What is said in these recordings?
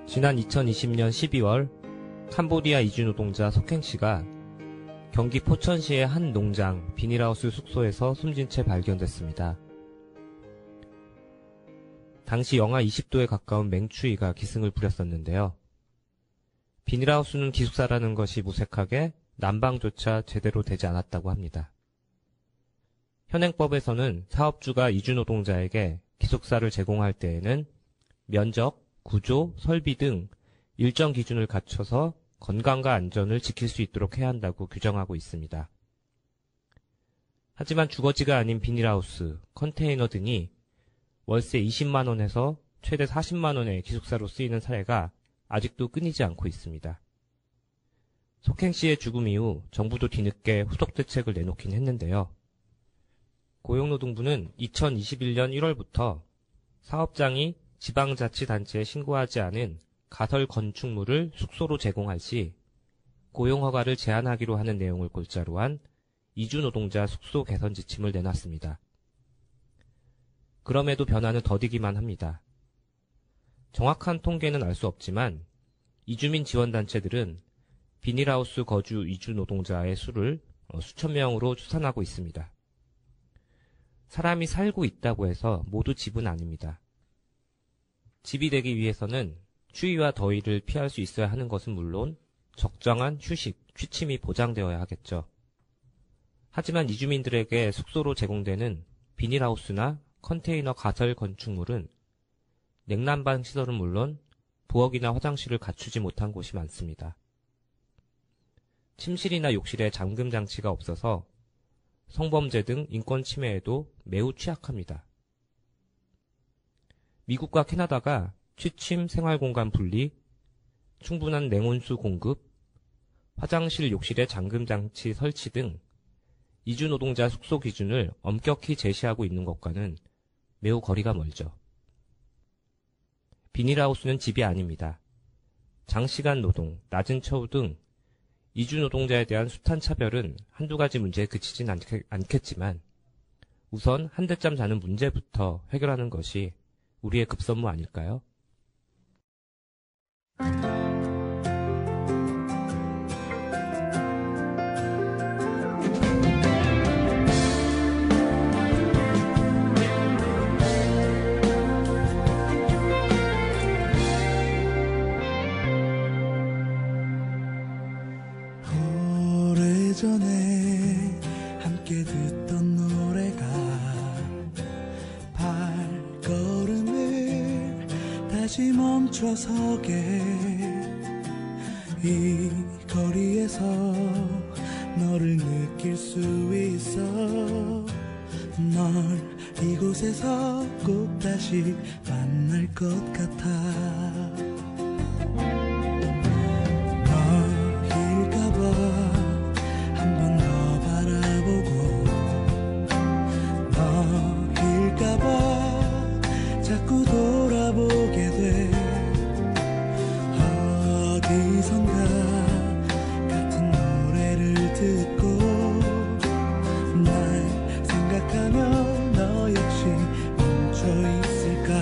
지난 2020년 12월 캄보디아 이주 노동자 석행 씨가 경기 포천시의 한 농장 비닐하우스 숙소에서 숨진 채 발견됐습니다. 당시 영하 20도에 가까운 맹추위가 기승을 부렸었는데요. 비닐하우스는 기숙사라는 것이 무색하게 난방조차 제대로 되지 않았다고 합니다. 현행법에서는 사업주가 이주 노동자에게 기숙사를 제공할 때에는 면적, 구조, 설비 등 일정 기준을 갖춰서 건강과 안전을 지킬 수 있도록 해야 한다고 규정하고 있습니다. 하지만 주거지가 아닌 비닐하우스, 컨테이너 등이 월세 20만원에서 최대 40만원의 기숙사로 쓰이는 사례가 아직도 끊이지 않고 있습니다. 석행 씨의 죽음 이후 정부도 뒤늦게 후속 대책을 내놓긴 했는데요. 고용노동부는 2021년 1월부터 사업장이 지방자치단체에 신고하지 않은 가설 건축물을 숙소로 제공할 시 고용허가를 제한하기로 하는 내용을 골자로 한 이주노동자 숙소 개선 지침을 내놨습니다. 그럼에도 변화는 더디기만 합니다. 정확한 통계는 알 수 없지만 이주민 지원단체들은 비닐하우스 거주 이주노동자의 수를 수천 명으로 추산하고 있습니다. 사람이 살고 있다고 해서 모두 집은 아닙니다. 집이 되기 위해서는 추위와 더위를 피할 수 있어야 하는 것은 물론 적정한 휴식, 취침이 보장되어야 하겠죠. 하지만 이주민들에게 숙소로 제공되는 비닐하우스나 컨테이너 가설 건축물은 냉난방 시설은 물론 부엌이나 화장실을 갖추지 못한 곳이 많습니다. 침실이나 욕실에 잠금 장치가 없어서 성범죄 등 인권 침해에도 매우 취약합니다. 미국과 캐나다가 취침 생활공간 분리, 충분한 냉온수 공급, 화장실 욕실의 잠금장치 설치 등 이주노동자 숙소 기준을 엄격히 제시하고 있는 것과는 매우 거리가 멀죠. 비닐하우스는 집이 아닙니다. 장시간 노동, 낮은 처우 등 이주노동자에 대한 숱한 차별은 한두 가지 문제에 그치진 않겠지만 우선 한 대짬 자는 문제부터 해결하는 것이 우리의 급선무 아닐까요? 오래전에 함께 듣던 노래가 발걸음을 다시 멈춰서게 이 거리에서 너를 느낄 수 있어 널 이곳에서 꼭 다시 만날 것 같아 자꾸 돌아보게 돼 어디선가 같은 노래를 듣고 날 생각하며 너 역시 멈춰 있을까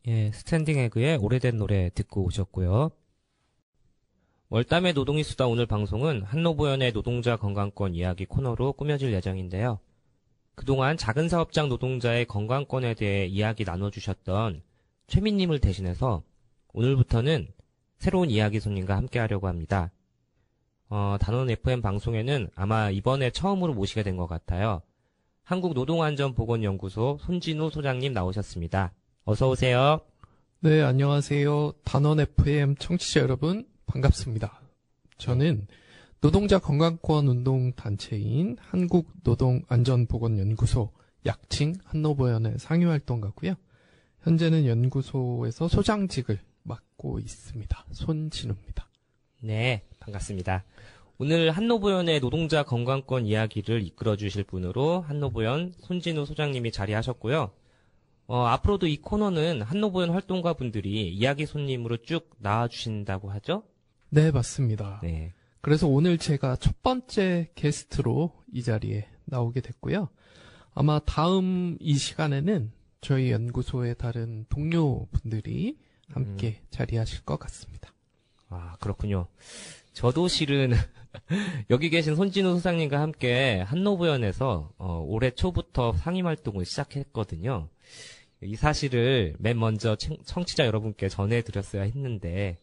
예, 스탠딩 에그의 오래된 노래 듣고 오셨고요. 월담의 노동이 수다 오늘 방송은 한노보연의 노동자 건강권 이야기 코너로 꾸며질 예정인데요. 그동안 작은 사업장 노동자의 건강권에 대해 이야기 나눠주셨던 최민님을 대신해서 오늘부터는 새로운 이야기 손님과 함께 하려고 합니다. 단원 FM 방송에는 아마 이번에 처음으로 모시게 된 것 같아요. 한국노동안전보건연구소 손진우 소장님 나오셨습니다. 어서 오세요. 네, 안녕하세요. 단원 FM 청취자 여러분, 반갑습니다. 저는 노동자 건강권 운동 단체인 한국노동안전보건연구소, 약칭 한노보연의 상위활동가고요. 현재는 연구소에서 소장직을 맡고 있습니다. 손진우입니다. 네, 반갑습니다. 오늘 한노보연의 노동자 건강권 이야기를 이끌어 주실 분으로 한노보연 손진우 소장님이 자리하셨고요. 앞으로도 이 코너는 한노보연 활동가 분들이 이야기 손님으로 쭉 나와주신다고 하죠? 네, 맞습니다. 네. 그래서 오늘 제가 첫 번째 게스트로 이 자리에 나오게 됐고요. 아마 다음 이 시간에는 저희 연구소의 다른 동료분들이 함께 자리하실 것 같습니다. 아, 그렇군요. 저도 실은 여기 계신 손진우 소장님과 함께 한노보연에서 올해 초부터 상임 활동을 시작했거든요. 이 사실을 맨 먼저 청취자 여러분께 전해드렸어야 했는데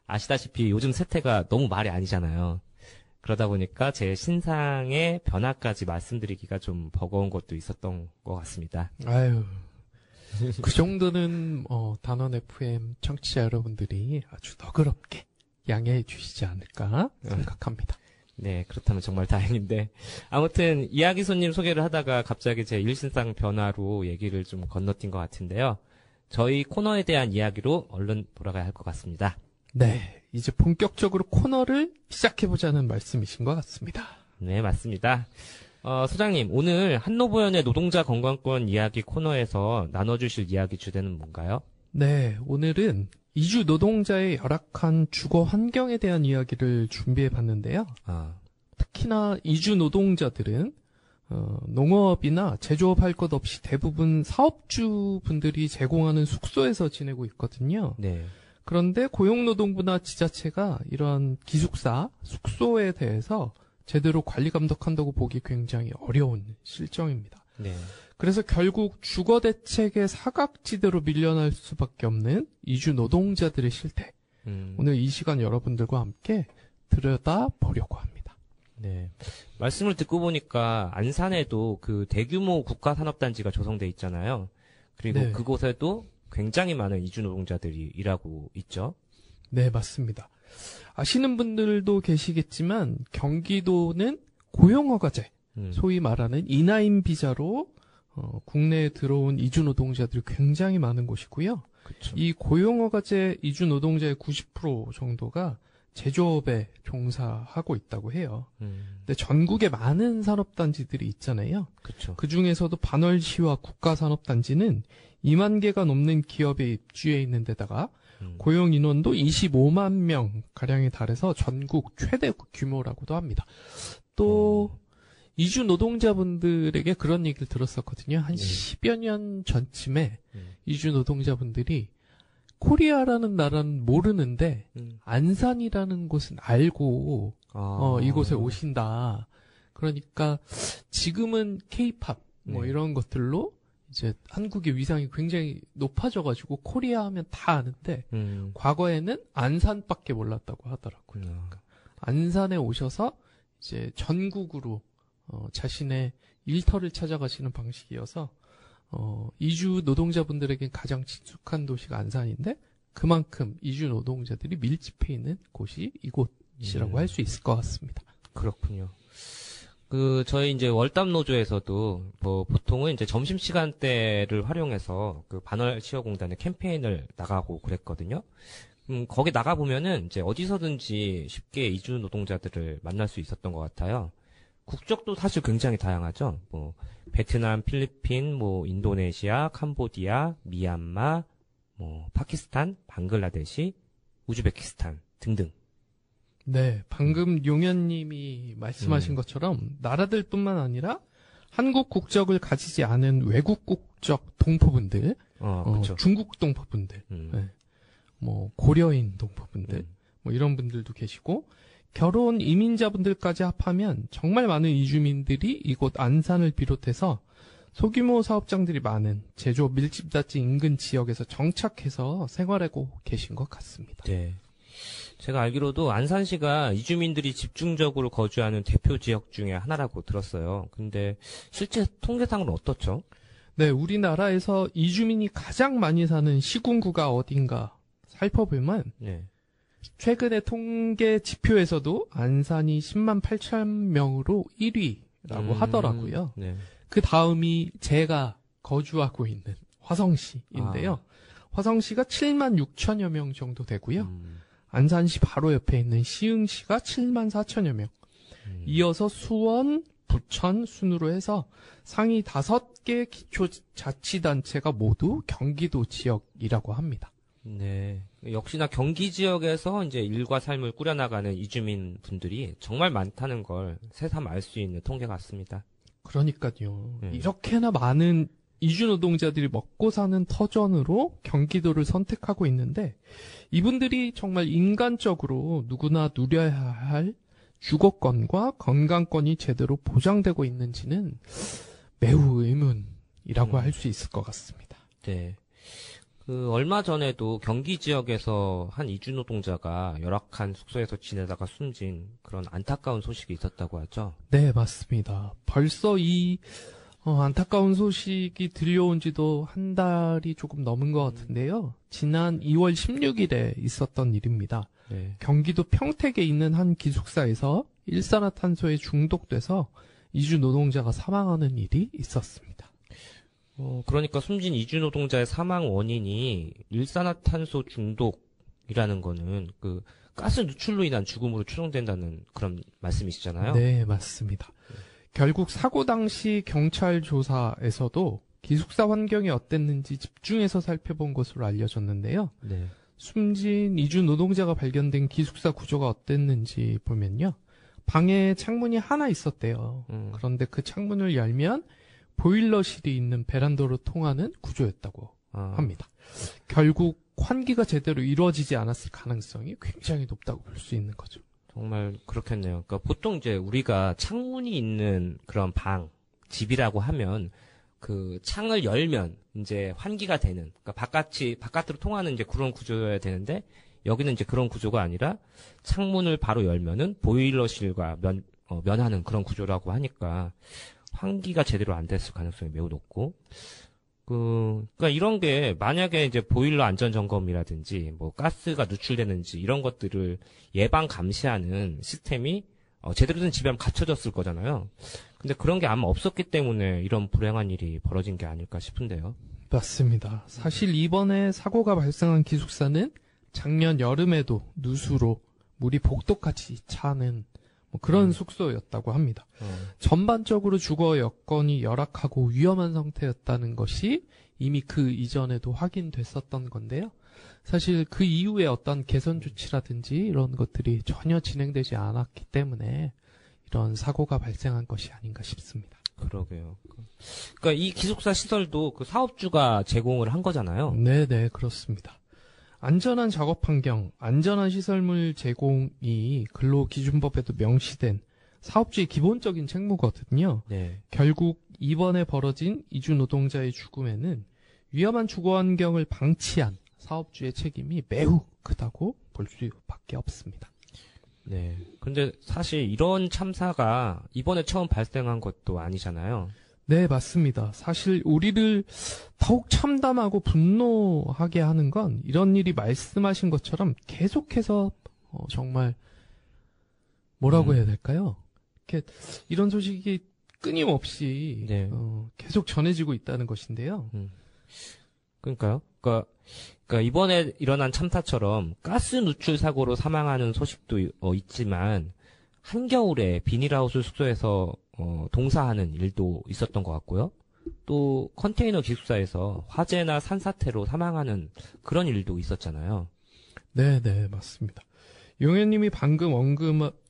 아시다시피 요즘 세태가 너무 말이 아니잖아요. 그러다 보니까 제 신상의 변화까지 말씀드리기가 좀 버거운 것도 있었던 것 같습니다. 아유, 그 정도는 단원 FM 청취자 여러분들이 아주 너그럽게 양해해 주시지 않을까 생각합니다. 네, 그렇다면 정말 다행인데. 아무튼 이야기 손님 소개를 하다가 갑자기 제 일신상 변화로 얘기를 좀 건너뛴 것 같은데요. 저희 코너에 대한 이야기로 얼른 돌아가야 할 것 같습니다. 네, 이제 본격적으로 코너를 시작해보자는 말씀이신 것 같습니다. 네, 맞습니다. 소장님, 오늘 한노보연의 노동자 건강권 이야기 코너에서 나눠주실 이야기 주제는 뭔가요? 네, 오늘은 이주 노동자의 열악한 주거 환경에 대한 이야기를 준비해봤는데요. 특히나 이주 노동자들은 농업이나 제조업 할 것 없이 대부분 사업주분들이 제공하는 숙소에서 지내고 있거든요. 네. 그런데 고용노동부나 지자체가 이런 기숙사, 숙소에 대해서 제대로 관리 감독한다고 보기 굉장히 어려운 실정입니다. 네. 그래서 결국 주거 대책의 사각지대로 밀려날 수밖에 없는 이주 노동자들의 실태. 오늘 이 시간 여러분들과 함께 들여다보려고 합니다. 네. 말씀을 듣고 보니까 안산에도 그 대규모 국가산업단지가 조성돼 있잖아요. 그리고 네. 그곳에도 굉장히 많은 이주 노동자들이 일하고 있죠. 네, 맞습니다. 아시는 분들도 계시겠지만 경기도는 고용허가제, 소위 말하는 이나임 비자로 국내에 들어온 이주 노동자들이 굉장히 많은 곳이고요. 그쵸. 이 고용허가제 이주 노동자의 90% 정도가 제조업에 종사하고 있다고 해요. 근데 전국에 많은 산업단지들이 있잖아요. 그쵸. 그 중에서도 반월시와 국가산업단지는 2만 개가 넘는 기업에 입주해 있는 데다가 고용 인원도 25만 명 가량에 달해서 전국 최대 규모라고도 합니다. 또 이주 노동자분들에게 그런 얘기를 들었었거든요. 한 10여 년 전쯤에 이주 노동자분들이 코리아라는 나라는 모르는데 안산이라는 곳은 알고 이곳에 오신다. 그러니까 지금은 케이팝 뭐 이런 것들로 이제 한국의 위상이 굉장히 높아져가지고 코리아 하면 다 아는데 과거에는 안산밖에 몰랐다고 하더라고요. 그러니까 안산에 오셔서 이제 전국으로 자신의 일터를 찾아가시는 방식이어서 이주 노동자분들에겐 가장 친숙한 도시가 안산인데 그만큼 이주 노동자들이 밀집해 있는 곳이 이곳이라고 할 수 있을 것 같습니다. 그렇군요. 저희 이제 월담 노조에서도 보통은 이제 점심시간대를 활용해서 반월 시어공단의 캠페인을 나가고 그랬거든요. 거기 나가보면은 이제 어디서든지 쉽게 이주 노동자들을 만날 수 있었던 것 같아요. 국적도 사실 굉장히 다양하죠. 베트남, 필리핀, 인도네시아, 캄보디아, 미얀마, 파키스탄, 방글라데시, 우즈베키스탄 등등. 네, 방금 용현님이 말씀하신 것처럼 나라들뿐만 아니라 한국 국적을 가지지 않은 외국 국적 동포분들, 그쵸. 중국 동포분들, 네. 뭐 고려인 동포분들, 뭐 이런 분들도 계시고 결혼 이민자분들까지 합하면 정말 많은 이주민들이 이곳 안산을 비롯해서 소규모 사업장들이 많은 제조업 밀집자치 인근 지역에서 정착해서 생활하고 계신 것 같습니다. 네. 제가 알기로도 안산시가 이주민들이 집중적으로 거주하는 대표 지역 중에 하나라고 들었어요. 근데 실제 통계상으로는 어떻죠? 네, 우리나라에서 이주민이 가장 많이 사는 시군구가 어딘가 살펴보면 네. 최근의 통계 지표에서도 안산이 10만 8천 명으로 1위라고 하더라고요. 네. 그 다음이 제가 거주하고 있는 화성시인데요. 화성시가 7만 6천여 명 정도 되고요. 안산시 바로 옆에 있는 시흥시가 7만 4천여 명. 이어서 수원, 부천 순으로 해서 상위 5개 기초자치단체가 모두 경기도 지역이라고 합니다. 네. 역시나 경기 지역에서 이제 일과 삶을 꾸려나가는 이주민 분들이 정말 많다는 걸 새삼 알 수 있는 통계 같습니다. 그러니까요. 이렇게나 많은 이주 노동자들이 먹고 사는 터전으로 경기도를 선택하고 있는데 이분들이 정말 인간적으로 누구나 누려야 할 주거권과 건강권이 제대로 보장되고 있는지는 매우 의문이라고 할 수 있을 것 같습니다. 네. 얼마 전에도 경기 지역에서 한 이주 노동자가 열악한 숙소에서 지내다가 숨진 그런 안타까운 소식이 있었다고 하죠? 네, 맞습니다. 벌써 이 안타까운 소식이 들려온 지도 한 달이 조금 넘은 것 같은데요. 지난 2월 16일에 있었던 일입니다. 네. 경기도 평택에 있는 한 기숙사에서 일산화탄소에 중독돼서 이주 노동자가 사망하는 일이 있었습니다. 그러니까 숨진 이주 노동자의 사망 원인이 일산화탄소 중독이라는 거는 그 가스 누출로 인한 죽음으로 추정된다는 그런 말씀이시잖아요. 네, 맞습니다. 결국 사고 당시 경찰 조사에서도 기숙사 환경이 어땠는지 집중해서 살펴본 것으로 알려졌는데요. 네. 숨진 이주 노동자가 발견된 기숙사 구조가 어땠는지 보면요. 방에 창문이 하나 있었대요. 그런데 그 창문을 열면 보일러실이 있는 베란다로 통하는 구조였다고 합니다. 결국 환기가 제대로 이루어지지 않았을 가능성이 굉장히 높다고 볼 수 있는 거죠. 정말 그렇겠네요. 그러니까 보통 이제 우리가 창문이 있는 그런 방, 집이라고 하면 그 창을 열면 이제 환기가 되는, 그러니까 바깥으로 통하는 이제 그런 구조여야 되는데 여기는 이제 그런 구조가 아니라 창문을 바로 열면은 보일러실과 면하는 그런 구조라고 하니까 환기가 제대로 안 됐을 가능성이 매우 높고, 그러니까 이런 게 만약에 이제 보일러 안전 점검이라든지 뭐 가스가 누출되는지 이런 것들을 예방 감시하는 시스템이 제대로 된 집에 갖춰졌을 거잖아요. 근데 그런 게 아마 없었기 때문에 이런 불행한 일이 벌어진 게 아닐까 싶은데요. 맞습니다. 사실 이번에 사고가 발생한 기숙사는 작년 여름에도 누수로 물이 복도까지 차는 뭐 그런 숙소였다고 합니다. 전반적으로 주거 여건이 열악하고 위험한 상태였다는 것이 이미 그 이전에도 확인됐었던 건데요. 사실 그 이후에 어떤 개선 조치라든지 이런 것들이 전혀 진행되지 않았기 때문에 이런 사고가 발생한 것이 아닌가 싶습니다. 그러게요. 그러니까 이 기숙사 시설도 그 사업주가 제공을 한 거잖아요. 네네, 그렇습니다. 안전한 작업 환경, 안전한 시설물 제공이 근로기준법에도 명시된 사업주의 기본적인 책무거든요. 네. 결국 이번에 벌어진 이주 노동자의 죽음에는 위험한 주거 환경을 방치한 사업주의 책임이 매우 크다고 볼 수밖에 없습니다. 네. 근데 사실 이런 참사가 이번에 처음 발생한 것도 아니잖아요. 네, 맞습니다. 사실 우리를 더욱 참담하고 분노하게 하는 건 이런 일이 말씀하신 것처럼 계속해서 정말 뭐라고 해야 될까요? 이렇게 이런 소식이 끊임없이 네. 계속 전해지고 있다는 것인데요. 그러니까요. 그러니까 이번에 일어난 참사처럼 가스 누출 사고로 사망하는 소식도 있지만 한겨울에 비닐하우스 숙소에서 동사하는 일도 있었던 것 같고요. 또 컨테이너 기숙사에서 화재나 산사태로 사망하는 그런 일도 있었잖아요. 네, 맞습니다. 용현님이 방금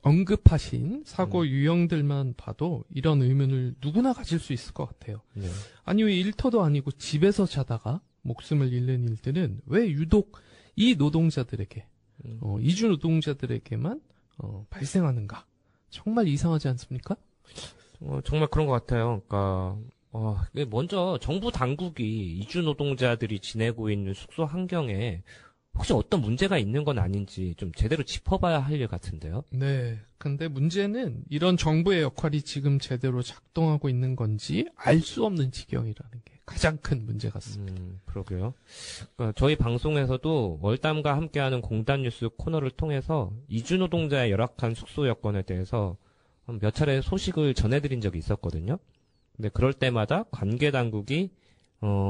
언급하신 사고 유형들만 봐도 이런 의문을 누구나 가질 수 있을 것 같아요. 네. 아니 왜 일터도 아니고 집에서 자다가 목숨을 잃는 일들은 왜 유독 이 노동자들에게 이주 노동자들에게만 발생하는가? 정말 이상하지 않습니까? 정말 그런 것 같아요. 그러니까 먼저 정부 당국이 이주 노동자들이 지내고 있는 숙소 환경에 혹시 어떤 문제가 있는 건 아닌지 좀 제대로 짚어봐야 할 일 같은데요. 네. 근데 문제는 이런 정부의 역할이 지금 제대로 작동하고 있는 건지 알 수 없는 지경이라는 게 가장 큰 문제 같습니다. 그러게요. 그러니까 저희 방송에서도 월담과 함께하는 공단 뉴스 코너를 통해서 이주 노동자의 열악한 숙소 여건에 대해서 몇 차례 소식을 전해드린 적이 있었거든요. 근데 그럴 때마다 관계 당국이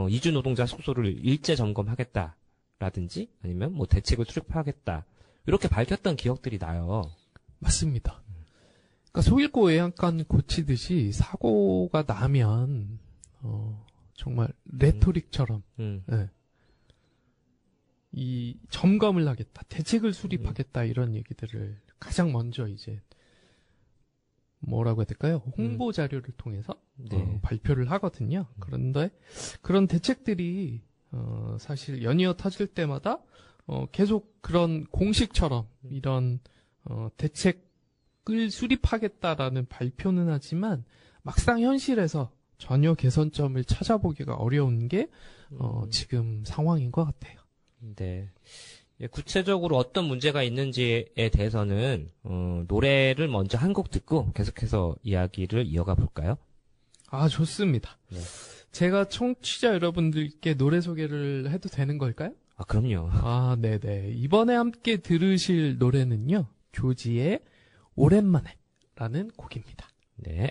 이주 노동자 숙소를 일제 점검하겠다라든지 아니면 뭐 대책을 수립하겠다 이렇게 밝혔던 기억들이 나요. 맞습니다. 그러니까 속일고 외양간 고치듯이 사고가 나면 정말 레토릭처럼 네. 이 점검을 하겠다, 대책을 수립하겠다 이런 얘기들을 가장 먼저 이제 뭐라고 해야 될까요? 홍보 자료를 통해서 발표를 하거든요. 그런데 그런 대책들이 사실 연이어 터질 때마다 계속 그런 공식처럼 이런 대책을 수립하겠다라는 발표는 하지만 막상 현실에서 전혀 개선점을 찾아보기가 어려운 게 지금 상황인 것 같아요. 네. 구체적으로 어떤 문제가 있는지에 대해서는 노래를 먼저 한 곡 듣고 계속해서 이야기를 이어가 볼까요? 아, 좋습니다. 네. 제가 청취자 여러분들께 노래 소개를 해도 되는 걸까요? 아, 그럼요. 아, 네네. 이번에 함께 들으실 노래는요, 조지의 오랜만에 라는 곡입니다. 네.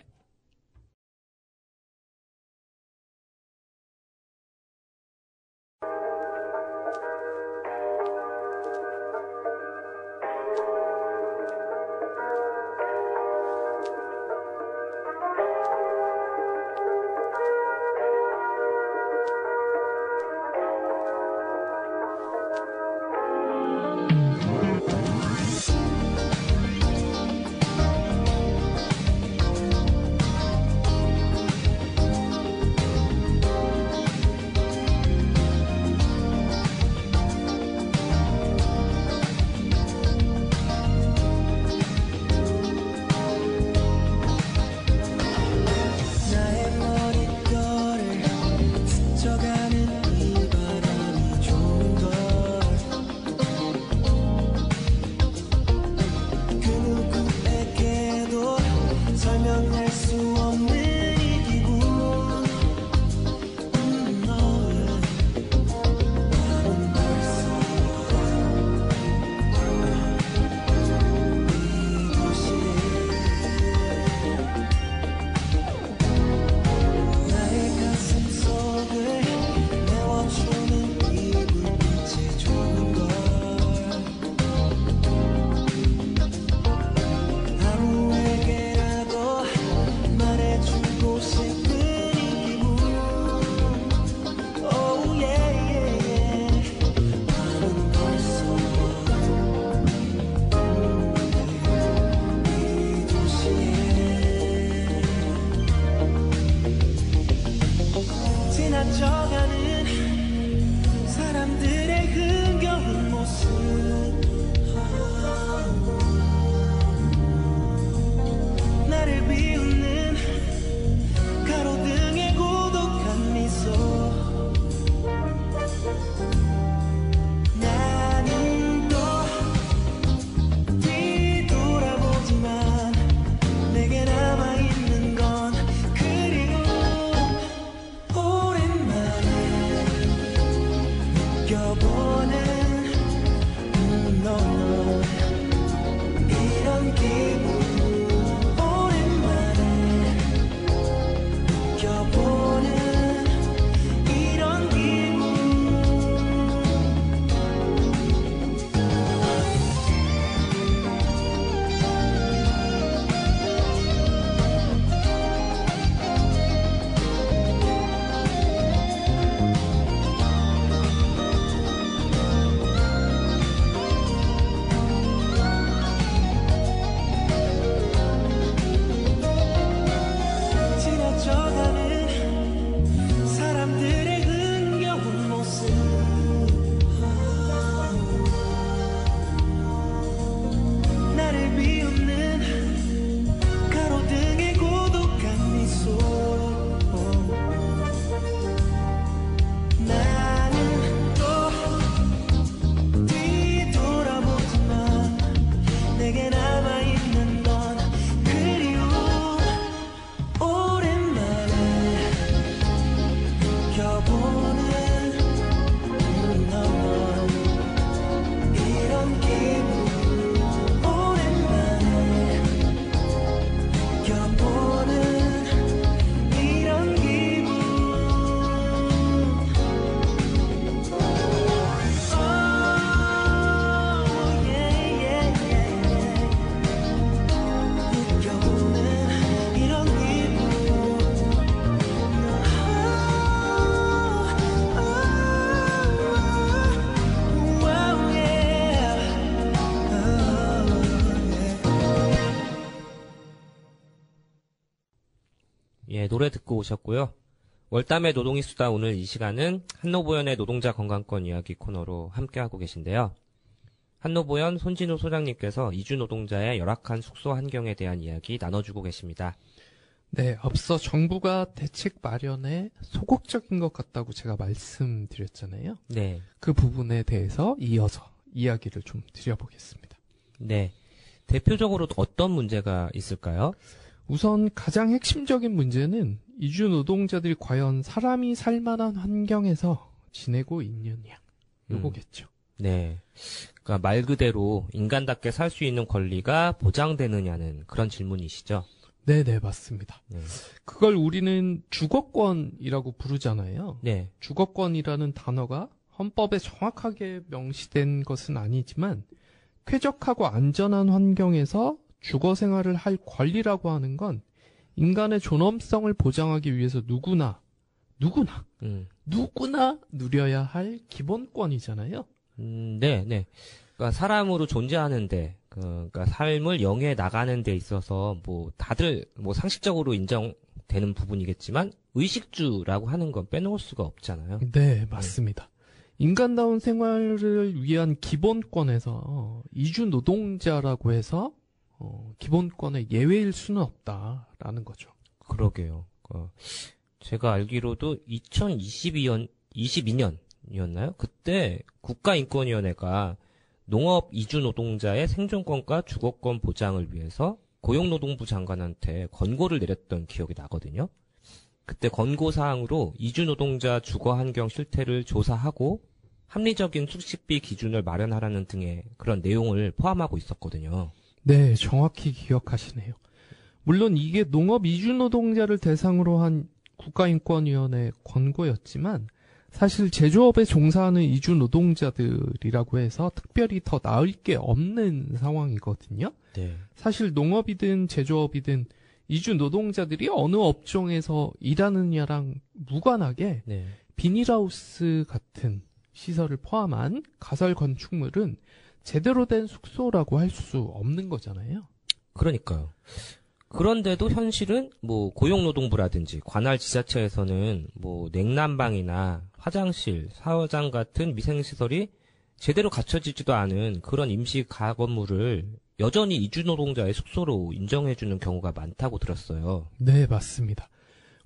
오랜만에 노래 듣고 오셨고요. 월담의 노동이 수다 오늘 이 시간은 한노보연의 노동자 건강권 이야기 코너로 함께하고 계신데요. 한노보연 손진우 소장님께서 이주 노동자의 열악한 숙소 환경에 대한 이야기 나눠주고 계십니다. 네, 앞서 정부가 대책 마련에 소극적인 것 같다고 제가 말씀드렸잖아요. 네. 그 부분에 대해서 이어서 이야기를 좀 드려보겠습니다. 네. 대표적으로 어떤 문제가 있을까요? 우선 가장 핵심적인 문제는 이주 노동자들이 과연 사람이 살만한 환경에서 지내고 있느냐, 요거겠죠. 네. 그러니까 말 그대로 인간답게 살 수 있는 권리가 보장되느냐는 그런 질문이시죠? 네네, 맞습니다. 네. 그걸 우리는 주거권이라고 부르잖아요. 네. 주거권이라는 단어가 헌법에 정확하게 명시된 것은 아니지만 쾌적하고 안전한 환경에서 주거 생활을 할 권리라고 하는 건 인간의 존엄성을 보장하기 위해서 누구나 누려야 할 기본권이잖아요. 네, 네. 그러니까 사람으로 존재하는데, 그러니까 삶을 영위해 나가는 데 있어서 뭐 다들 뭐 상식적으로 인정되는 부분이겠지만 의식주라고 하는 건 빼놓을 수가 없잖아요. 네, 맞습니다. 인간다운 생활을 위한 기본권에서 이주 노동자라고 해서 기본권의 예외일 수는 없다라는 거죠. 그러게요. 제가 알기로도 2022년이었나요? 그때 국가인권위원회가 농업 이주 노동자의 생존권과 주거권 보장을 위해서 고용노동부 장관한테 권고를 내렸던 기억이 나거든요. 그때 권고 사항으로 이주 노동자 주거 환경 실태를 조사하고 합리적인 숙식비 기준을 마련하라는 등의 그런 내용을 포함하고 있었거든요. 네, 정확히 기억하시네요. 물론 이게 농업 이주 노동자를 대상으로 한 국가인권위원회 권고였지만 사실 제조업에 종사하는 이주 노동자들이라고 해서 특별히 더 나을 게 없는 상황이거든요. 네. 사실 농업이든 제조업이든 이주 노동자들이 어느 업종에서 일하느냐랑 무관하게 네. 비닐하우스 같은 시설을 포함한 가설 건축물은 제대로 된 숙소라고 할 수 없는 거잖아요. 그러니까요. 그런데도 현실은 뭐 고용노동부라든지 관할 지자체에서는 뭐 냉난방이나 화장실, 샤워장 같은 위생시설이 제대로 갖춰지지도 않은 그런 임시 가건물을 여전히 이주노동자의 숙소로 인정해주는 경우가 많다고 들었어요. 네, 맞습니다.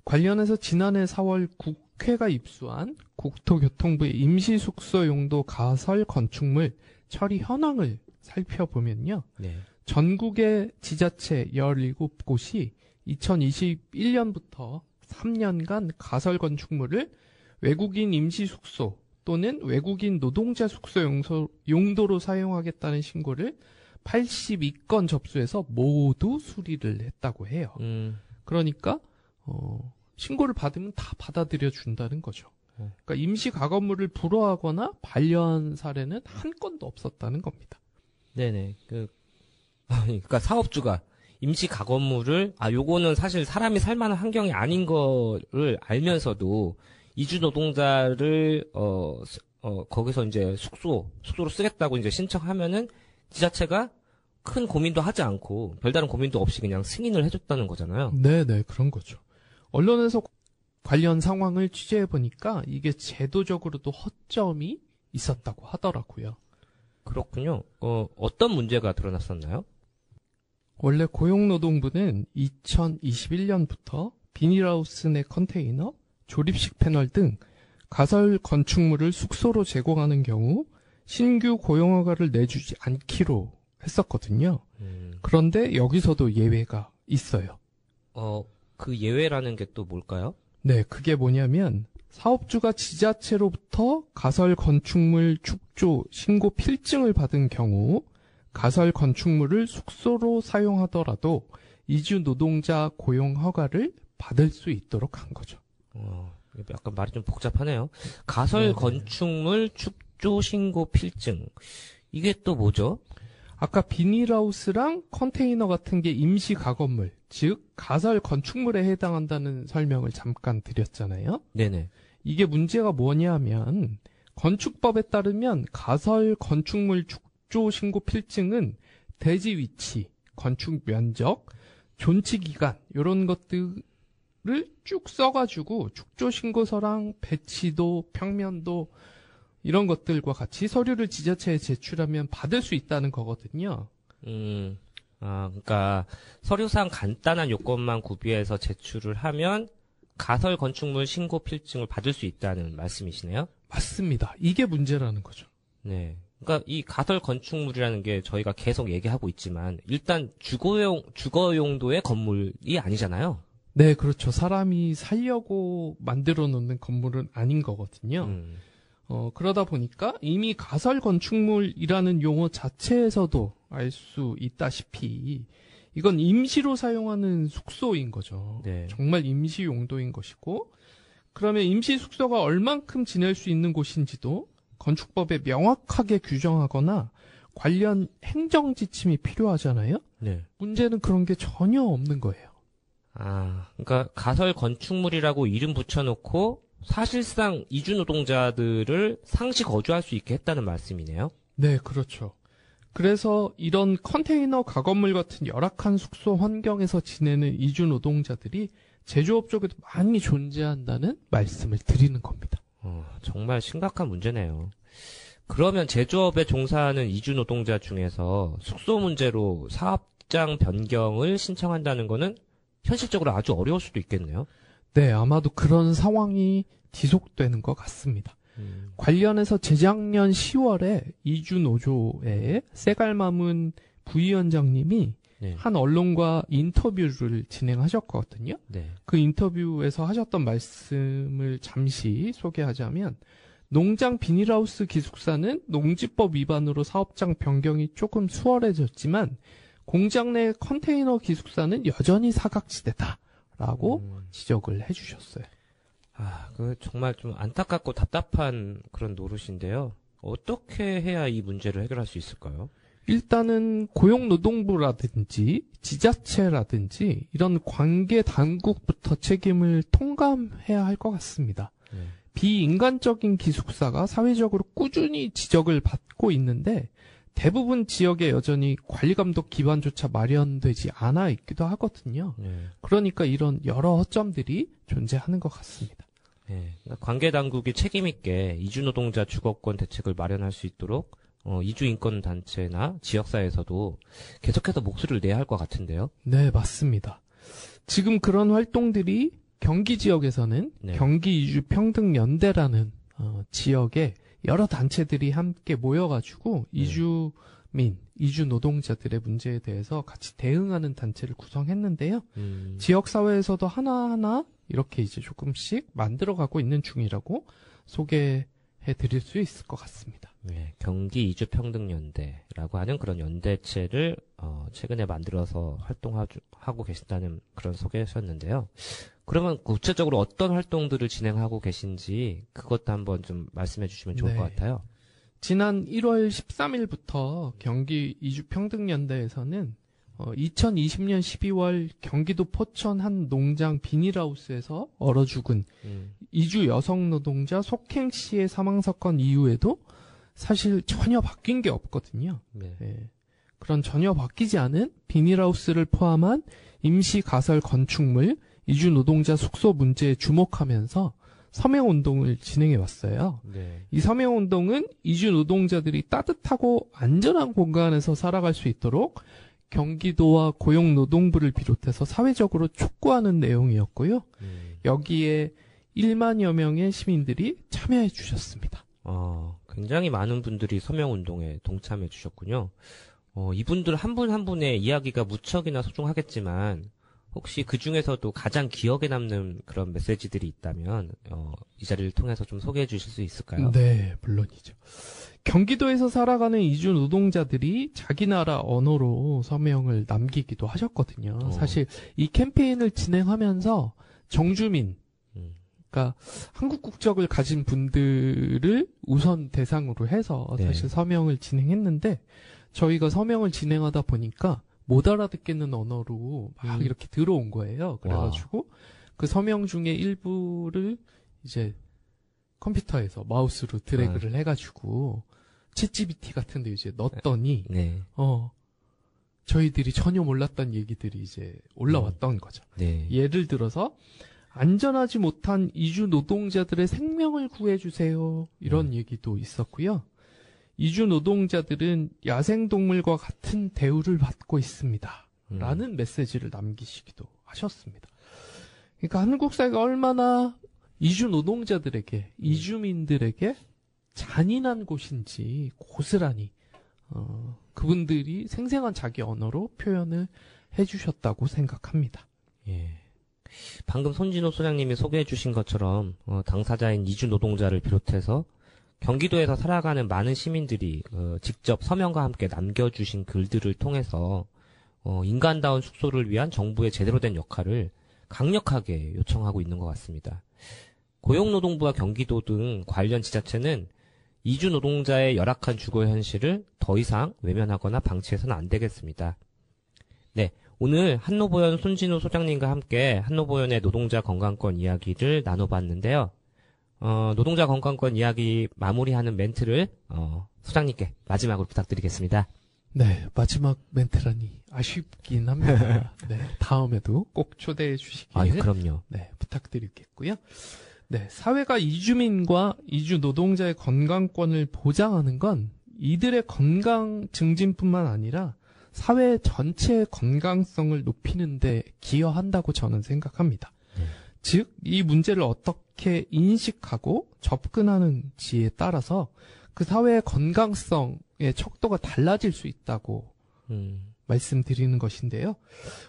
관련해서 지난해 4월 국회가 입수한 국토교통부의 임시숙소 용도 가설 건축물 처리 현황을 살펴보면요. 네. 전국의 지자체 17곳이 2021년부터 3년간 가설 건축물을 외국인 임시숙소 또는 외국인 노동자 숙소 용도로 사용하겠다는 신고를 82건 접수해서 모두 수리를 했다고 해요. 그러니까 신고를 받으면 다 받아들여 준다는 거죠. 그러니까 임시 가건물을 불허하거나 반려한 사례는 한 건도 없었다는 겁니다. 네네. 그러니까 사업주가 임시 가건물을 요거는 사실 사람이 살만한 환경이 아닌 거를 알면서도 이주 노동자를 거기서 이제 숙소로 쓰겠다고 이제 신청하면은 지자체가 큰 고민도 하지 않고 별다른 고민도 없이 그냥 승인을 해줬다는 거잖아요. 네네, 그런 거죠. 언론에서 관련 상황을 취재해 보니까 이게 제도적으로도 허점이 있었다고 하더라고요. 그렇군요. 어떤 문제가 드러났었나요? 원래 고용노동부는 2021년부터 비닐하우스 내 컨테이너, 조립식 패널 등 가설 건축물을 숙소로 제공하는 경우 신규 고용허가를 내주지 않기로 했었거든요. 그런데 여기서도 예외가 있어요. 그 예외라는 게 또 뭘까요? 네, 그게 뭐냐면 사업주가 지자체로부터 가설 건축물 축조 신고 필증을 받은 경우 가설 건축물을 숙소로 사용하더라도 이주 노동자 고용 허가를 받을 수 있도록 한 거죠. 약간 말이 좀 복잡하네요. 가설 건축물 축조 신고 필증. 이게 또 뭐죠? 아까 비닐하우스랑 컨테이너 같은 게 임시 가건물, 즉 가설 건축물에 해당한다는 설명을 잠깐 드렸잖아요. 네네. 이게 문제가 뭐냐면 건축법에 따르면 가설 건축물 축조 신고 필증은 대지 위치, 건축 면적, 존치 기간 이런 것들이 쭉 써가지고 축조신고서랑 배치도, 평면도 이런 것들과 같이 서류를 지자체에 제출하면 받을 수 있다는 거거든요. 그러니까 서류상 간단한 요건만 구비해서 제출을 하면 가설 건축물 신고 필증을 받을 수 있다는 말씀이시네요? 맞습니다. 이게 문제라는 거죠. 네. 그러니까 이 가설 건축물이라는 게 저희가 계속 얘기하고 있지만 일단 주거 용도의 건물이 아니잖아요. 네, 그렇죠. 사람이 살려고 만들어 놓는 건물은 아닌 거거든요. 그러다 보니까 이미 가설 건축물이라는 용어 자체에서도 알 수 있다시피 이건 임시로 사용하는 숙소인 거죠. 네. 정말 임시 용도인 것이고, 그러면 임시 숙소가 얼만큼 지낼 수 있는 곳인지도 건축법에 명확하게 규정하거나 관련 행정 지침이 필요하잖아요. 네. 문제는 그런 게 전혀 없는 거예요. 그러니까 가설 건축물이라고 이름 붙여놓고 사실상 이주 노동자들을 상시 거주할 수 있게 했다는 말씀이네요. 네, 그렇죠. 그래서 이런 컨테이너 가건물 같은 열악한 숙소 환경에서 지내는 이주 노동자들이 제조업 쪽에도 많이 존재한다는 말씀을 드리는 겁니다. 정말 심각한 문제네요. 그러면 제조업에 종사하는 이주 노동자 중에서 숙소 문제로 사업장 변경을 신청한다는 거는 현실적으로 아주 어려울 수도 있겠네요. 네, 아마도 그런 상황이 지속되는 것 같습니다. 관련해서 재작년 10월에 이주노조의 세갈마문 부위원장님이 네. 한 언론과 인터뷰를 진행하셨거든요. 네. 그 인터뷰에서 하셨던 말씀을 잠시 소개하자면, 농장 비닐하우스 기숙사는 농지법 위반으로 사업장 변경이 조금 수월해졌지만 공장 내 컨테이너 기숙사는 여전히 사각지대다라고 지적을 해주셨어요. 그 정말 좀 안타깝고 답답한 그런 노릇인데요. 어떻게 해야 이 문제를 해결할 수 있을까요? 일단은 고용노동부라든지 지자체라든지 이런 관계 당국부터 책임을 통감해야 할 것 같습니다. 비인간적인 기숙사가 사회적으로 꾸준히 지적을 받고 있는데 대부분 지역에 여전히 관리감독 기반조차 마련되지 않아 있기도 하거든요. 그러니까 이런 여러 허점들이 존재하는 것 같습니다. 그러니까 관계 당국이 책임 있게 이주 노동자 주거권 대책을 마련할 수 있도록 이주 인권 단체나 지역사회에서도 계속해서 목소리를 내야 할 것 같은데요. 네, 맞습니다. 지금 그런 활동들이 경기 지역에서는 경기 이주 평등 연대라는 지역에 여러 단체들이 함께 모여가지고 이주민, 이주 노동자들의 문제에 대해서 같이 대응하는 단체를 구성했는데요. 지역사회에서도 하나하나 이렇게 이제 조금씩 만들어가고 있는 중이라고 소개해드릴 수 있을 것 같습니다. 네, 경기 이주평등연대라고 하는 그런 연대체를 최근에 만들어서 활동하고 계신다는 그런 소개하셨는데요. 그러면 구체적으로 어떤 활동들을 진행하고 계신지 그것도 한번 좀 말씀해 주시면 좋을 것 같아요. 지난 1월 13일부터 경기 이주평등연대에서는 2020년 12월 경기도 포천 한 농장 비닐하우스에서 얼어 죽은 이주 여성 노동자 속행 씨의 사망 사건 이후에도 사실 전혀 바뀐 게 없거든요. 그런 전혀 바뀌지 않은 비닐하우스를 포함한 임시 가설 건축물, 이주 노동자 숙소 문제에 주목하면서 서명운동을 진행해 왔어요. 이 서명운동은 이주 노동자들이 따뜻하고 안전한 공간에서 살아갈 수 있도록 경기도와 고용노동부를 비롯해서 사회적으로 촉구하는 내용이었고요. 여기에 1만여 명의 시민들이 참여해 주셨습니다. 굉장히 많은 분들이 서명운동에 동참해 주셨군요. 이분들 한 분 한 분의 이야기가 무척이나 소중하겠지만 혹시 그 중에서도 가장 기억에 남는 그런 메시지들이 있다면 이 자리를 통해서 좀 소개해 주실 수 있을까요? 네, 물론이죠. 경기도에서 살아가는 이주 노동자들이 자기 나라 언어로 서명을 남기기도 하셨거든요. 사실 이 캠페인을 진행하면서 정주민, 그러니까 한국 국적을 가진 분들을 우선 대상으로 해서 사실 서명을 진행했는데 저희가 서명을 진행하다 보니까 못 알아듣겠는 언어로 막 이렇게 들어온 거예요. 그래가지고 그 서명 중에 일부를 이제 컴퓨터에서 마우스로 드래그를 해가지고 챗GPT 같은 데 이제 넣었더니 저희들이 전혀 몰랐던 얘기들이 이제 올라왔던 거죠. 예를 들어서 안전하지 못한 이주 노동자들의 생명을 구해주세요. 이런 얘기도 있었고요. 이주 노동자들은 야생동물과 같은 대우를 받고 있습니다. 라는 메시지를 남기시기도 하셨습니다. 그러니까 한국 사회가 얼마나 이주 노동자들에게, 이주민들에게 잔인한 곳인지 고스란히 그분들이 생생한 자기 언어로 표현을 해주셨다고 생각합니다. 예. 방금 손진호 소장님이 소개해 주신 것처럼 당사자인 이주 노동자를 비롯해서 경기도에서 살아가는 많은 시민들이 직접 서명과 함께 남겨주신 글들을 통해서 인간다운 숙소를 위한 정부의 제대로 된 역할을 강력하게 요청하고 있는 것 같습니다. 고용노동부와 경기도 등 관련 지자체는 이주 노동자의 열악한 주거 현실을 더 이상 외면하거나 방치해서는 안 되겠습니다. 네, 오늘 한노보연 손진우 소장님과 함께 한노보연의 노동자 건강권 이야기를 나눠봤는데요. 노동자 건강권 이야기 마무리하는 멘트를 소장님께 마지막으로 부탁드리겠습니다. 네, 마지막 멘트라니 아쉽긴 합니다. 네, 다음에도 꼭 초대해 주시길 그럼요. 네, 부탁드리겠고요. 네, 사회가 이주민과 이주 노동자의 건강권을 보장하는 건 이들의 건강 증진뿐만 아니라 사회 전체의 건강성을 높이는 데 기여한다고 저는 생각합니다. 즉, 이 문제를 어떻게 인식하고 접근하는지에 따라서 그 사회의 건강성의 척도가 달라질 수 있다고 말씀드리는 것인데요.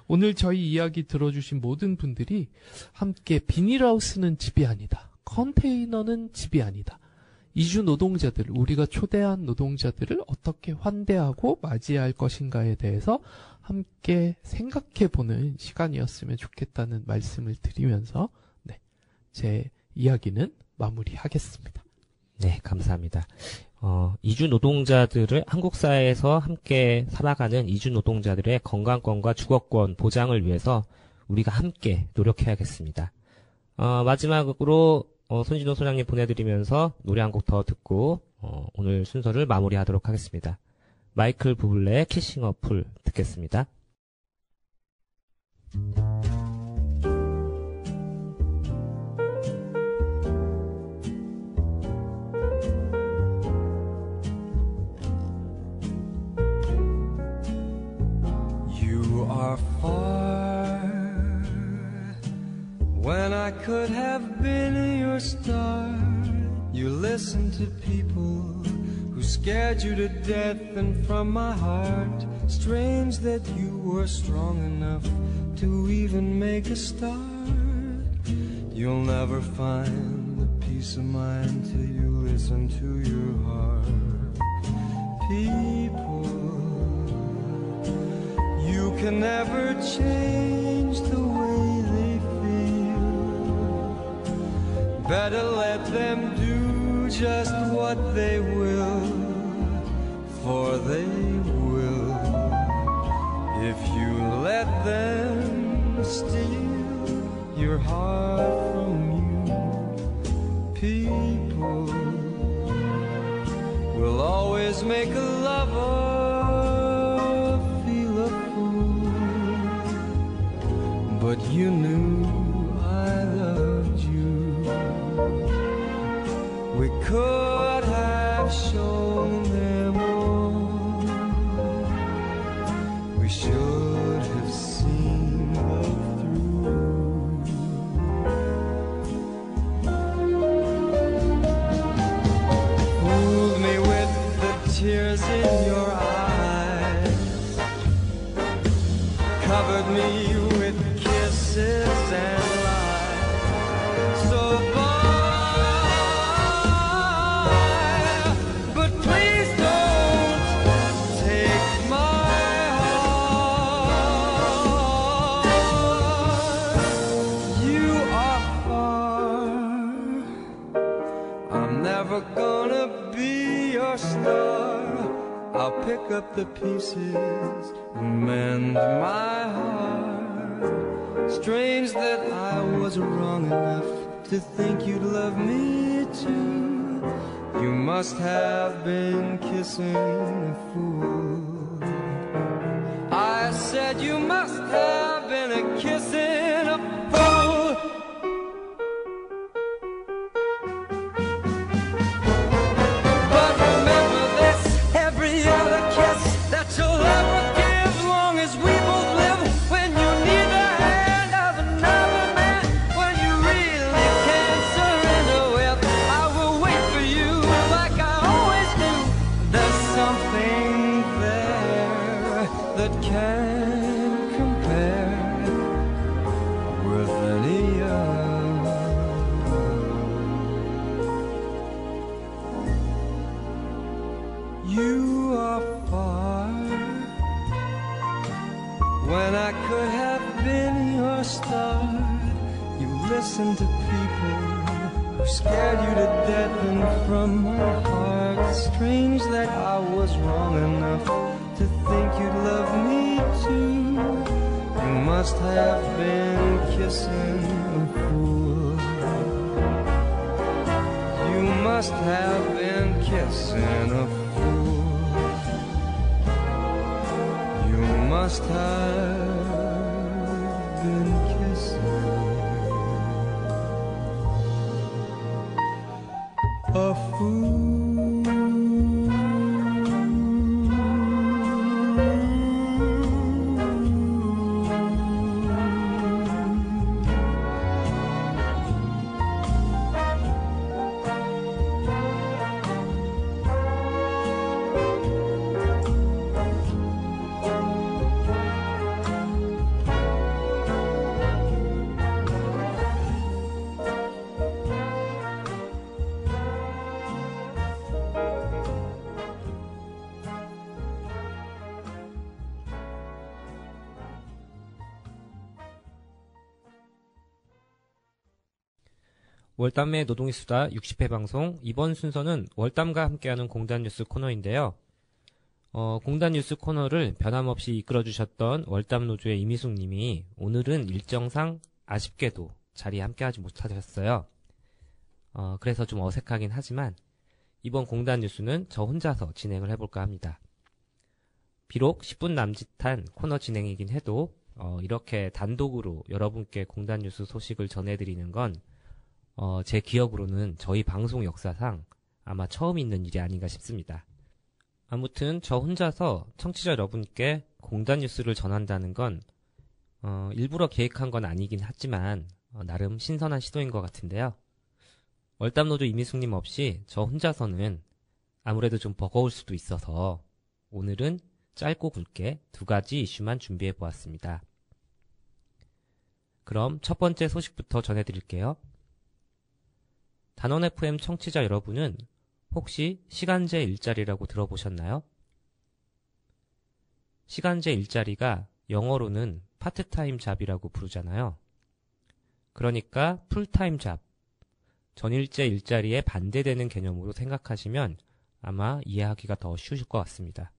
오늘 저희 이야기 들어주신 모든 분들이 함께 비닐하우스는 집이 아니다. 컨테이너는 집이 아니다. 이주 노동자들, 우리가 초대한 노동자들을 어떻게 환대하고 맞이할 것인가에 대해서 함께 생각해보는 시간이었으면 좋겠다는 말씀을 드리면서 네, 제 이야기는 마무리하겠습니다. 네, 감사합니다. 이주 노동자들을 한국 사회에서 함께 살아가는 이주 노동자들의 건강권과 주거권 보장을 위해서 우리가 함께 노력해야겠습니다. 마지막으로 손진호 소장님 보내드리면서 노래 한 곡 더 듣고 오늘 순서를 마무리하도록 하겠습니다. 마이클 부블레의 키싱 어 풀 듣겠습니다. You are far when I could have been your star. You listen to people who scared you to death, and from my heart, strange that you were strong enough to even make a start. You'll never find the peace of mind till you listen to your heart. People, you can never change the way they feel. Better let them do just what they will, for they will if you let them steal your heart from you. People will always make a lover feel a fool, but you knew I loved you. We could have shown them all. We should have seen love through. Fooled me with the tears in your eyes, covered me with kisses and lies. So I'll pick up the pieces and mend my heart. Strange that I was wrong enough to think you'd love me too. You must have been kissing a fool. I said you must have been a kissing a fool. people who scared you to death, and from my heart, strange that I was wrong enough to think you'd love me too. You must have been kissing a fool. You must have been kissing a fool. You must have been kissing a fool. 월담의 노동의 수다 60회 방송, 이번 순서는 월담과 함께하는 공단 뉴스 코너인데요. 공단 뉴스 코너를 변함없이 이끌어주셨던 월담 노조의 이미숙 님이 오늘은 일정상 아쉽게도 자리에 함께하지 못하셨어요. 그래서 좀 어색하긴 하지만 이번 공단 뉴스는 저 혼자서 진행을 해볼까 합니다. 비록 10분 남짓한 코너 진행이긴 해도 이렇게 단독으로 여러분께 공단 뉴스 소식을 전해드리는 건 제 기억으로는 저희 방송 역사상 아마 처음 있는 일이 아닌가 싶습니다. 아무튼 저 혼자서 청취자 여러분께 공단 뉴스를 전한다는 건 일부러 계획한 건 아니긴 하지만 나름 신선한 시도인 것 같은데요. 월담노조 이미숙님 없이 저 혼자서는 아무래도 좀 버거울 수도 있어서 오늘은 짧고 굵게 2가지 이슈만 준비해 보았습니다. 그럼 첫 번째 소식부터 전해드릴게요. 단원 FM 청취자 여러분은 혹시 시간제 일자리라고 들어보셨나요? 시간제 일자리가 영어로는 파트타임 잡이라고 부르잖아요. 그러니까 풀타임 잡, 전일제 일자리에 반대되는 개념으로 생각하시면 아마 이해하기가 더 쉬우실 것 같습니다.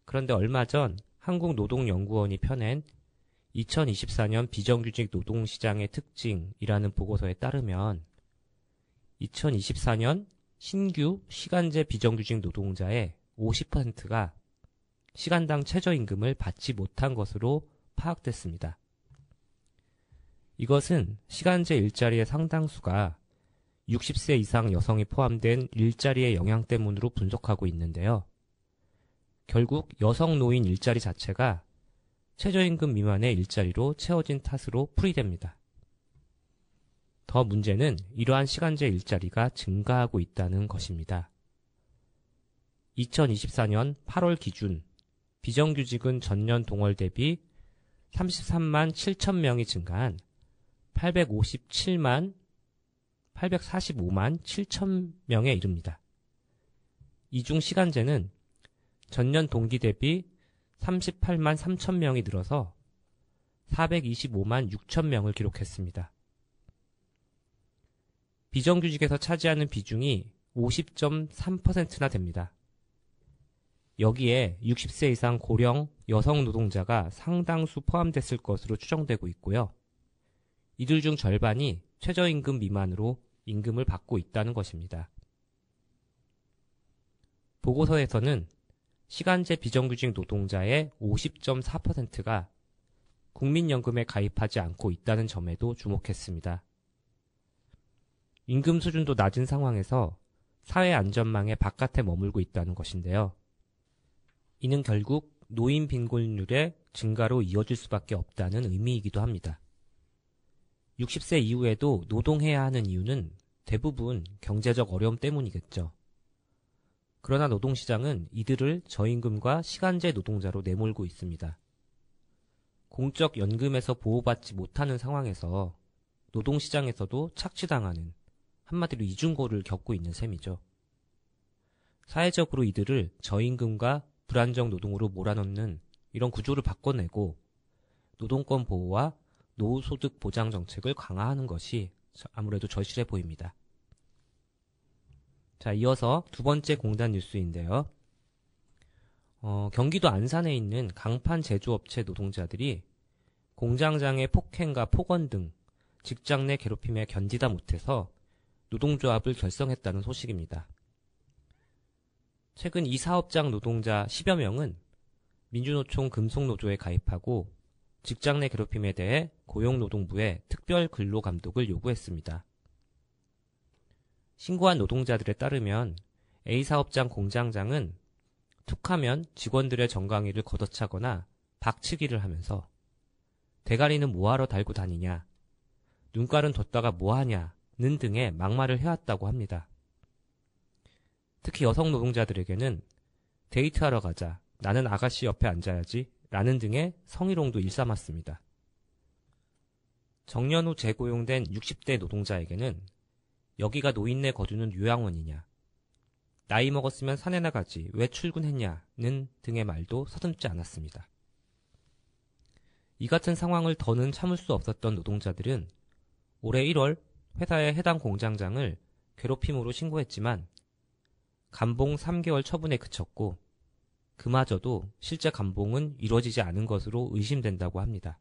그런데 얼마 전 한국노동연구원이 펴낸 2024년 비정규직 노동시장의 특징이라는 보고서에 따르면 2024년 신규 시간제 비정규직 노동자의 50%가 시간당 최저임금을 받지 못한 것으로 파악됐습니다. 이것은 시간제 일자리의 상당수가 60세 이상 여성이 포함된 일자리의 영향 때문으로 분석하고 있는데요. 결국 여성 노인 일자리 자체가 최저임금 미만의 일자리로 채워진 탓으로 풀이됩니다. 더 문제는 이러한 시간제 일자리가 증가하고 있다는 것입니다. 2024년 8월 기준 비정규직은 전년 동월 대비 33만 7천 명이 증가한 845만 7천 명에 이릅니다. 이 중 시간제는 전년 동기 대비 38만 3천 명이 늘어서 425만 6천 명을 기록했습니다. 비정규직에서 차지하는 비중이 50.3%나 됩니다. 여기에 60세 이상 고령 여성 노동자가 상당수 포함됐을 것으로 추정되고 있고요. 이들 중 절반이 최저임금 미만으로 임금을 받고 있다는 것입니다. 보고서에서는 시간제 비정규직 노동자의 50.4%가 국민연금에 가입하지 않고 있다는 점에도 주목했습니다. 임금 수준도 낮은 상황에서 사회 안전망의 바깥에 머물고 있다는 것인데요. 이는 결국 노인 빈곤율의 증가로 이어질 수밖에 없다는 의미이기도 합니다. 60세 이후에도 노동해야 하는 이유는 대부분 경제적 어려움 때문이겠죠. 그러나 노동시장은 이들을 저임금과 시간제 노동자로 내몰고 있습니다. 공적 연금에서 보호받지 못하는 상황에서 노동시장에서도 착취당하는, 한마디로 이중고를 겪고 있는 셈이죠. 사회적으로 이들을 저임금과 불안정 노동으로 몰아넣는 이런 구조를 바꿔내고 노동권 보호와 노후소득 보장 정책을 강화하는 것이 아무래도 절실해 보입니다. 자, 이어서 두 번째 공단 뉴스인데요. 경기도 안산에 있는 강판 제조업체 노동자들이 공장장의 폭행과 폭언 등 직장 내 괴롭힘에 견디다 못해서 노동조합을 결성했다는 소식입니다. 최근 이 사업장 노동자 10여 명은 민주노총 금속노조에 가입하고 직장 내 괴롭힘에 대해 고용노동부에 특별 근로감독을 요구했습니다. 신고한 노동자들에 따르면 A 사업장 공장장은 툭하면 직원들의 정강이를 걷어차거나 박치기를 하면서 대가리는 뭐하러 달고 다니냐, 눈깔은 뒀다가 뭐하냐는 등의 막말을 해왔다고 합니다. 특히 여성 노동자들에게는 데이트하러 가자, 나는 아가씨 옆에 앉아야지 라는 등의 성희롱도 일삼았습니다. 정년 후 재고용된 60대 노동자에게는 여기가 노인네 거주는 요양원이냐, 나이 먹었으면 산에나 가지 왜 출근했냐는 등의 말도 서슴지 않았습니다. 이 같은 상황을 더는 참을 수 없었던 노동자들은 올해 1월 회사의 해당 공장장을 괴롭힘으로 신고했지만 감봉 3개월 처분에 그쳤고 그마저도 실제 감봉은 이루어지지 않은 것으로 의심된다고 합니다.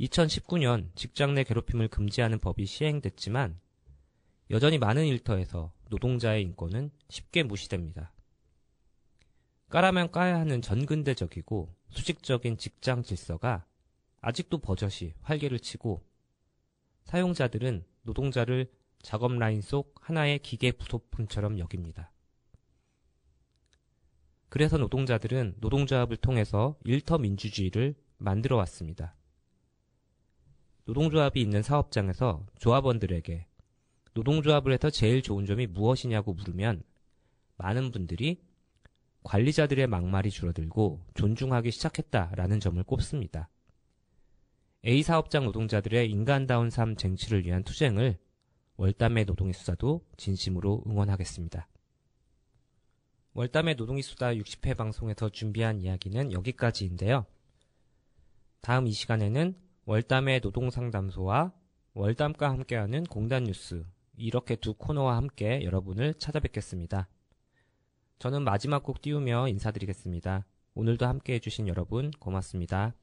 2019년 직장 내 괴롭힘을 금지하는 법이 시행됐지만 여전히 많은 일터에서 노동자의 인권은 쉽게 무시됩니다. 까라면 까야 하는 전근대적이고 수직적인 직장 질서가 아직도 버젓이 활개를 치고 사용자들은 노동자를 작업 라인 속 하나의 기계 부속품처럼 여깁니다. 그래서 노동자들은 노동조합을 통해서 일터 민주주의를 만들어 왔습니다. 노동조합이 있는 사업장에서 조합원들에게 노동조합을 해서 제일 좋은 점이 무엇이냐고 물으면 많은 분들이 관리자들의 막말이 줄어들고 존중하기 시작했다라는 점을 꼽습니다. A 사업장 노동자들의 인간다운 삶 쟁취를 위한 투쟁을 월담의 노동의 수다도 진심으로 응원하겠습니다. 월담의 노동의 수다 60회 방송에서 준비한 이야기는 여기까지인데요. 다음 이 시간에는 월담의 노동상담소와 월담과 함께하는 공단 뉴스, 이렇게 두 코너와 함께 여러분을 찾아뵙겠습니다. 저는 마지막 곡 띄우며 인사드리겠습니다. 오늘도 함께해 주신 여러분 고맙습니다.